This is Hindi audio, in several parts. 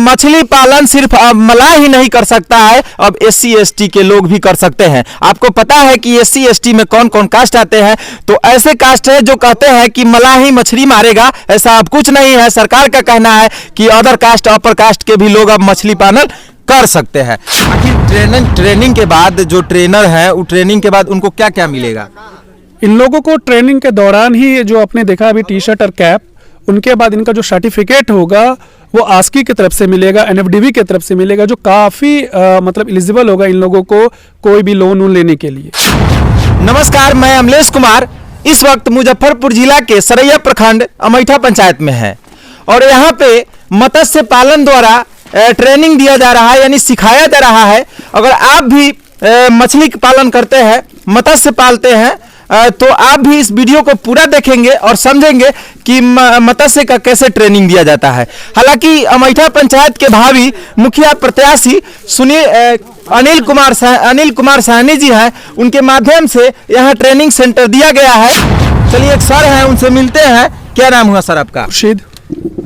मछली पालन सिर्फ अब मलाह ही नहीं कर सकता है, अब SC ST के लोग भी कर सकते हैं। आपको पता है कि SC ST में कौन कौन कास्ट आते हैं? तो ऐसे कास्ट है जो कहते हैं कि मलाह ही मछली मारेगा, ऐसा अब कुछ नहीं है। सरकार का कहना है कि अदर कास्ट अपर कास्ट के भी लोग अब मछली पालन कर सकते हैं। आखिर ट्रेनिंग के बाद जो ट्रेनर है, वो ट्रेनिंग के बाद उनको क्या क्या मिलेगा? इन लोगों को ट्रेनिंग के दौरान ही जो आपने देखा अभी टी-शर्ट और कैप, उनके बाद इनका जो सर्टिफिकेट होगा वो आस्की की तरफ से मिलेगा, NFDB की तरफ से मिलेगा, जो काफ़ी मतलब एलिजिबल होगा इन लोगों को कोई भी लोन लेने के लिए। नमस्कार, मैं अमलेश कुमार इस वक्त मुजफ्फरपुर जिला के सरैया प्रखंड अमैठा पंचायत में है और यहाँ पे मत्स्य पालन द्वारा ट्रेनिंग दिया जा रहा है, यानी सिखाया जा रहा है। अगर आप भी मछली पालन करते हैं, मत्स्य पालते हैं, तो आप भी इस वीडियो को पूरा देखेंगे और समझेंगे कि मत्स्य का कैसे ट्रेनिंग दिया जाता है। हालांकि अमैठा पंचायत के भावी मुखिया प्रत्याशी अनिल कुमार साहनी जी हैं, उनके माध्यम से यहाँ ट्रेनिंग सेंटर दिया गया है। चलिए, एक सर हैं, उनसे मिलते हैं। क्या नाम हुआ सर आपका? खुर्शीद।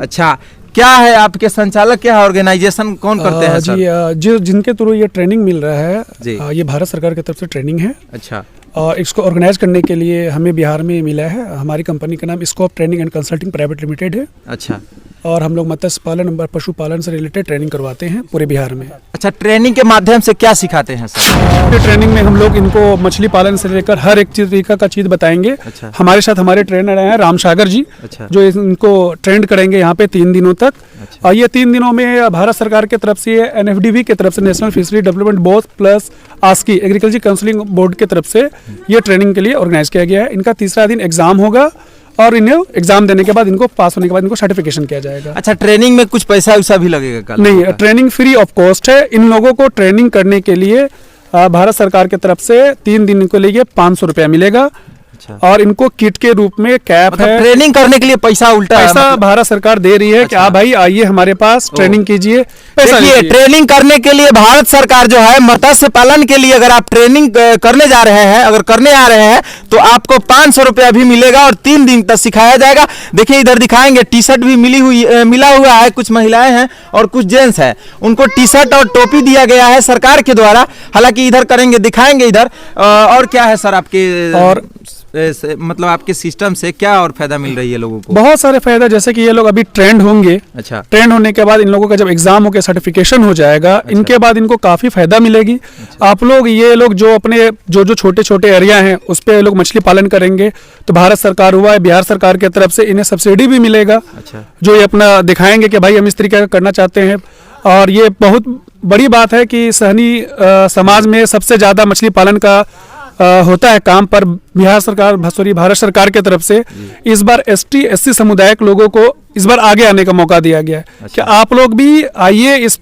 अच्छा, क्या है आपके संचालक, क्या ऑर्गेनाइजेशन कौन करते हैं सर? जी, जिनके थ्रू ये ट्रेनिंग मिल रहा है जी, ये भारत सरकार की तरफ से ट्रेनिंग है। अच्छा। और इसको ऑर्गेनाइज करने के लिए हमें बिहार में मिला है। हमारी कंपनी का नाम scope training and consulting private limited है। अच्छा। और हम लोग मत्स्य पालन और पशुपालन से रिलेटेड ट्रेनिंग करवाते हैं पूरे बिहार में। अच्छा, ट्रेनिंग के माध्यम से क्या सिखाते हैं सर? ट्रेनिंग में हम लोग इनको मछली पालन से लेकर हर एक तरीका का चीज बताएंगे। अच्छा। हमारे साथ हमारे ट्रेनर हैं राम सागर जी। अच्छा। जो इनको ट्रेंड करेंगे यहाँ पे 3 दिनों तक। अच्छा। और ये 3 दिनों में भारत सरकार की तरफ से, NFDB की तरफ से, national fishery development board plus ASCI agriculture counselling board की तरफ से ये ट्रेनिंग के लिए ऑर्गेनाइज किया गया है। इनका तीसरा दिन एग्जाम होगा और इन्हें एग्जाम देने के बाद, इनको पास होने के बाद इनको सर्टिफिकेशन किया जाएगा। अच्छा, ट्रेनिंग में कुछ पैसा वैसा भी लगेगा कल? नहीं, ट्रेनिंग फ्री ऑफ कॉस्ट है। इन लोगों को ट्रेनिंग करने के लिए भारत सरकार की तरफ से 3 दिन के लिए 500 रुपया मिलेगा। अच्छा। और इनको किट के रूप में कैप मतलब है। ट्रेनिंग करने के लिए पैसा मतलब भारत सरकार दे रही है। अच्छा। कि आप भाई आइए हमारे पास ट्रेनिंग कीजिए। देखिए, ट्रेनिंग करने के लिए भारत सरकार जो है मत्स्य पालन के लिए, अगर आप ट्रेनिंग करने जा रहे हैं, अगर करने आ रहे हैं, तो आपको 500 रुपया भी मिलेगा और 3 दिन तक सिखाया जाएगा। देखिए, इधर दिखाएंगे, टी-शर्ट भी मिला हुआ है। कुछ महिलाएं हैं और कुछ जेंट्स हैं, उनको टी-शर्ट और टोपी दिया गया है सरकार के द्वारा। हालांकि इधर करेंगे, दिखाएंगे इधर। और क्या है सर आपके, और मतलब आपके सिस्टम से क्या और फायदा मिल रही है लोगों को? बहुत सारे फायदा, जैसे कि ये लोग अभी ट्रेंड होंगे। अच्छा। ट्रेंड होने के बाद इन लोगों का जब एग्जाम होकर सर्टिफिकेशन हो जाएगा। अच्छा। इनके बाद इनको काफी फायदा मिलेगी। अच्छा। आप लोग, ये लोग जो अपने जो छोटे छोटे एरिया हैं उस पे लोग मछली पालन करेंगे तो भारत सरकार हुआ है, बिहार सरकार की तरफ से इन्हें सब्सिडी भी मिलेगा। अच्छा। जो ये अपना दिखाएंगे कि भाई हम इस तरीके का करना चाहते हैं। और ये बहुत बड़ी बात है कि सहनी समाज में सबसे ज्यादा मछली पालन का होता है काम पर बिहार सरकार, भारत सरकार की तरफ से इस बार ST SC समुदाय के लोगों को इस बार आगे आने का मौका दिया गया है। अच्छा। कि आप लोग भी आइए इस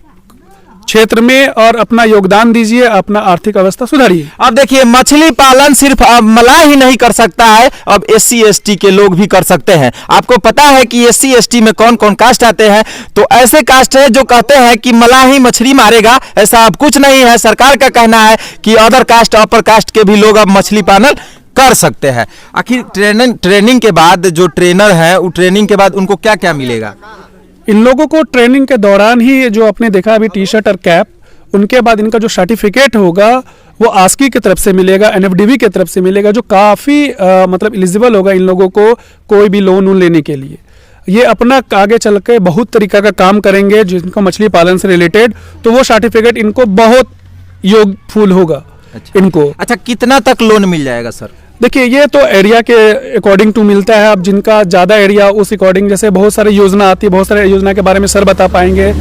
क्षेत्र में और अपना योगदान दीजिए, अपना आर्थिक अवस्था सुधारिए। अब देखिए, मछली पालन सिर्फ अब मलाह ही नहीं कर सकता है, अब SC ST के लोग भी कर सकते हैं। आपको पता है कि SC ST में कौन कौन कास्ट आते हैं? तो ऐसे कास्ट है जो कहते हैं कि मलाह ही मछली मारेगा, ऐसा अब कुछ नहीं है। सरकार का कहना है कि अदर कास्ट अपर कास्ट के भी लोग अब मछली पालन कर सकते हैं। आखिर ट्रेनिंग के बाद जो ट्रेनर है, वो ट्रेनिंग के बाद उनको क्या क्या मिलेगा? इन लोगों को ट्रेनिंग के दौरान ही जो आपने देखा अभी टी-शर्ट और कैप, उनके बाद इनका जो सर्टिफिकेट होगा वो आस्की की तरफ से मिलेगा, NFDB की तरफ से मिलेगा, जो काफ़ी मतलब एलिजिबल होगा इन लोगों को कोई भी लोन लेने के लिए। ये अपना आगे चल के बहुत तरीका का काम करेंगे जिनको मछली पालन से रिलेटेड, तो वो सर्टिफिकेट इनको बहुत योगफुल होगा। अच्छा। इनको अच्छा, कितना तक लोन मिल जाएगा सर? देखिए, ये तो एरिया के अकॉर्डिंग टू मिलता है। अब जिनका ज़्यादा एरिया उस अकॉर्डिंग, जैसे बहुत सारी योजना आती है, बहुत सारे योजना के बारे में सर बता पाएंगे।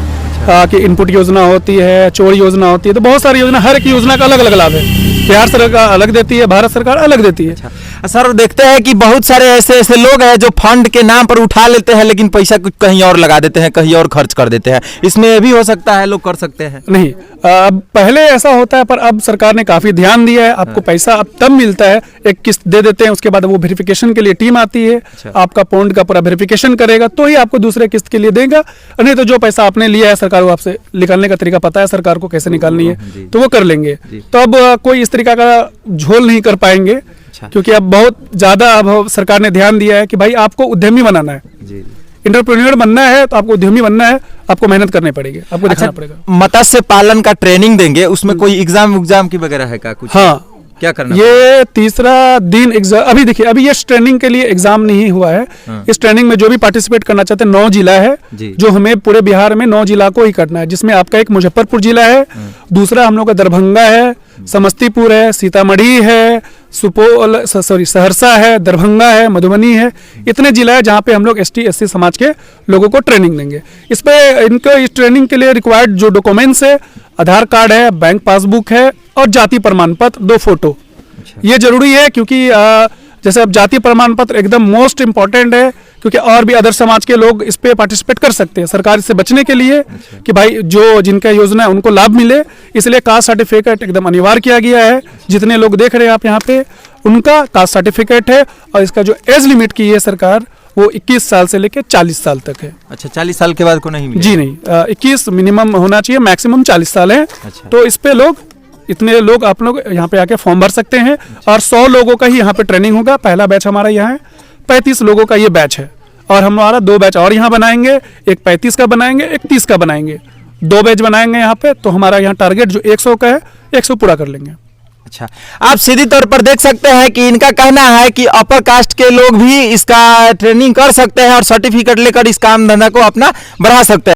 कि इनपुट योजना होती है, चोर योजना होती है, तो बहुत सारी योजना, हर एक योजना का अलग अलग लाभ है। बिहार सरकार अलग देती है, भारत सरकार अलग देती है। अच्छा। सर, देखते हैं कि बहुत सारे ऐसे लोग हैं जो फंड के नाम पर उठा लेते हैं, लेकिन पैसा कुछ कहीं और लगा देते हैं, कहीं और खर्च कर देते हैं। इसमें भी हो सकता है लोग कर सकते हैं? नहीं, पहले ऐसा होता है, पर अब सरकार ने काफी ध्यान दिया है। आपको पैसा अब तब मिलता है, एक किस्त दे देते हैं, उसके बाद वो वेरिफिकेशन के लिए टीम आती है। अच्छा। आपका पॉइंट का पूरा वेरिफिकेशन करेगा तो ही आपको दूसरे किस्त के लिए देगा। नहीं तो जो पैसा आपने लिया है, सरकार को आपसे निकालने का तरीका पता है सरकार को कैसे निकालनी है, तो वो कर लेंगे। तो अब कोई इस तरीका का झोल नहीं कर पाएंगे। अच्छा। क्योंकि अब बहुत ज्यादा अब सरकार ने ध्यान दिया है कि भाई आपको उद्यमी बनाना है। जी। इंटरप्रेन्योर बनना है तो आपको उद्यमी बनना है, आपको मेहनत करनी पड़ेगी, आपको दिखाना पड़ेगा। मत्स्य पालन का ट्रेनिंग देंगे, उसमें कोई एग्जाम की वगैरह है क्या कुछ? हाँ, क्या करना? ये तीसरा दिन एग्जाम, अभी देखिए अभी ये ट्रेनिंग के लिए एग्जाम नहीं हुआ है। इस ट्रेनिंग में जो भी पार्टिसिपेट करना चाहते हैं, 9 जिला है जो हमें पूरे बिहार में 9 जिला को ही करना है, जिसमें आपका एक मुजफ्फरपुर जिला है, दूसरा हम लोग का दरभंगा है, समस्तीपुर है, सीतामढ़ी है, सुपौल सहरसा है, दरभंगा है, मधुबनी है। इतने जिला है जहाँ पे हम लोग ST SC समाज के लोगों को ट्रेनिंग देंगे। इस पे इनको इस ट्रेनिंग के लिए रिक्वायर्ड जो डॉक्यूमेंट्स है, आधार कार्ड है, बैंक पासबुक है और जाति प्रमाण पत्र, 2 फोटो। ये जरूरी है क्योंकि जैसे अब जाति प्रमाण पत्र एकदम मोस्ट इम्पॉर्टेंट है, क्योंकि और भी अदर समाज के लोग इस पे पार्टिसिपेट कर सकते हैं सरकार से बचने के लिए कि भाई जो जिनका योजना है उनको लाभ मिले, इसलिए कास्ट सर्टिफिकेट एकदम अनिवार्य किया गया है। जितने लोग देख रहे हैं आप यहाँ पे, उनका कास्ट सर्टिफिकेट है और इसका जो एज लिमिट की है सरकार, वो 21 साल से लेकर 40 साल तक है। अच्छा, 40 साल के बाद को नहीं मिलेगा? जी नहीं, 21 मिनिमम होना चाहिए, मैक्सिमम 40 साल है। अच्छा। तो तो इस पे लोग, इतने लोग आप लोग यहाँ पे आके फॉर्म भर सकते हैं और 100 लोगों का ही यहाँ पे ट्रेनिंग होगा। पहला बैच हमारा यहाँ है, 35 लोगों का ये बैच है और हमारा 2 बैच और यहाँ बनाएंगे, एक 35 का बनाएंगे, एक 30 का बनाएंगे, 2 बैच बनाएंगे यहाँ पे। तो हमारा यहाँ टारगेट जो 100 का है, 100 पूरा कर लेंगे। अच्छा, आप सीधी तौर पर देख सकते हैं कि इनका कहना है कि अपर कास्ट के लोग भी इसका ट्रेनिंग कर सकते हैं और सर्टिफिकेट लेकर इस काम धंधा को अपना बढ़ा सकते हैं।